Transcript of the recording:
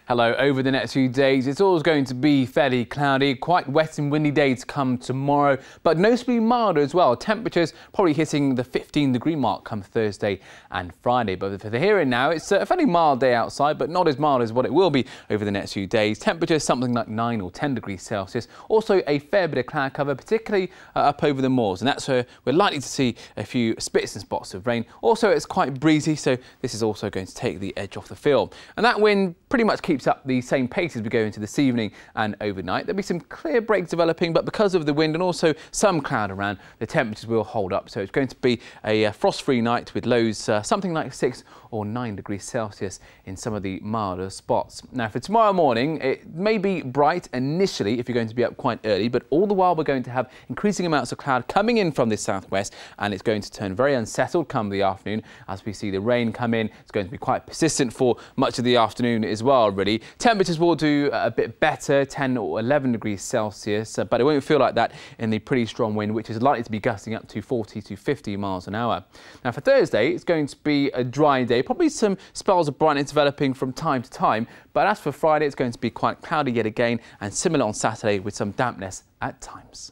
Hello. Over the next few days, it's always going to be fairly cloudy, quite wet and windy days come tomorrow, but noticeably milder as well. Temperatures probably hitting the 15-degree mark come Thursday and Friday. But for the here and now, it's a fairly mild day outside, but not as mild as what it will be over the next few days. Temperatures something like 9 or 10 degrees Celsius. Also a fair bit of cloud cover, particularly up over the moors, and that's where we're likely to see a few spits and spots of rain. Also, it's quite breezy, so this is also going to take the edge off the feel. And that wind pretty much keeps up the same pace as we go into this evening and overnight. There'll be some clear breaks developing, but because of the wind and also some cloud around, the temperatures will hold up. So it's going to be a frost-free night with lows something like 6 or 9 degrees Celsius in some of the milder spots. Now for tomorrow morning, it may be bright initially if you're going to be up quite early, but all the while we're going to have increasing amounts of cloud coming in from the southwest, and it's going to turn very unsettled come the afternoon as we see the rain come in. It's going to be quite persistent for much of the afternoon as well, really. Temperatures will do a bit better, 10 or 11 degrees Celsius, but it won't feel like that in the pretty strong wind, which is likely to be gusting up to 40 to 50 miles an hour. Now for Thursday, it's going to be a dry day, probably some spells of brightness developing from time to time, but as for Friday, it's going to be quite cloudy yet again, and similar on Saturday with some dampness at times.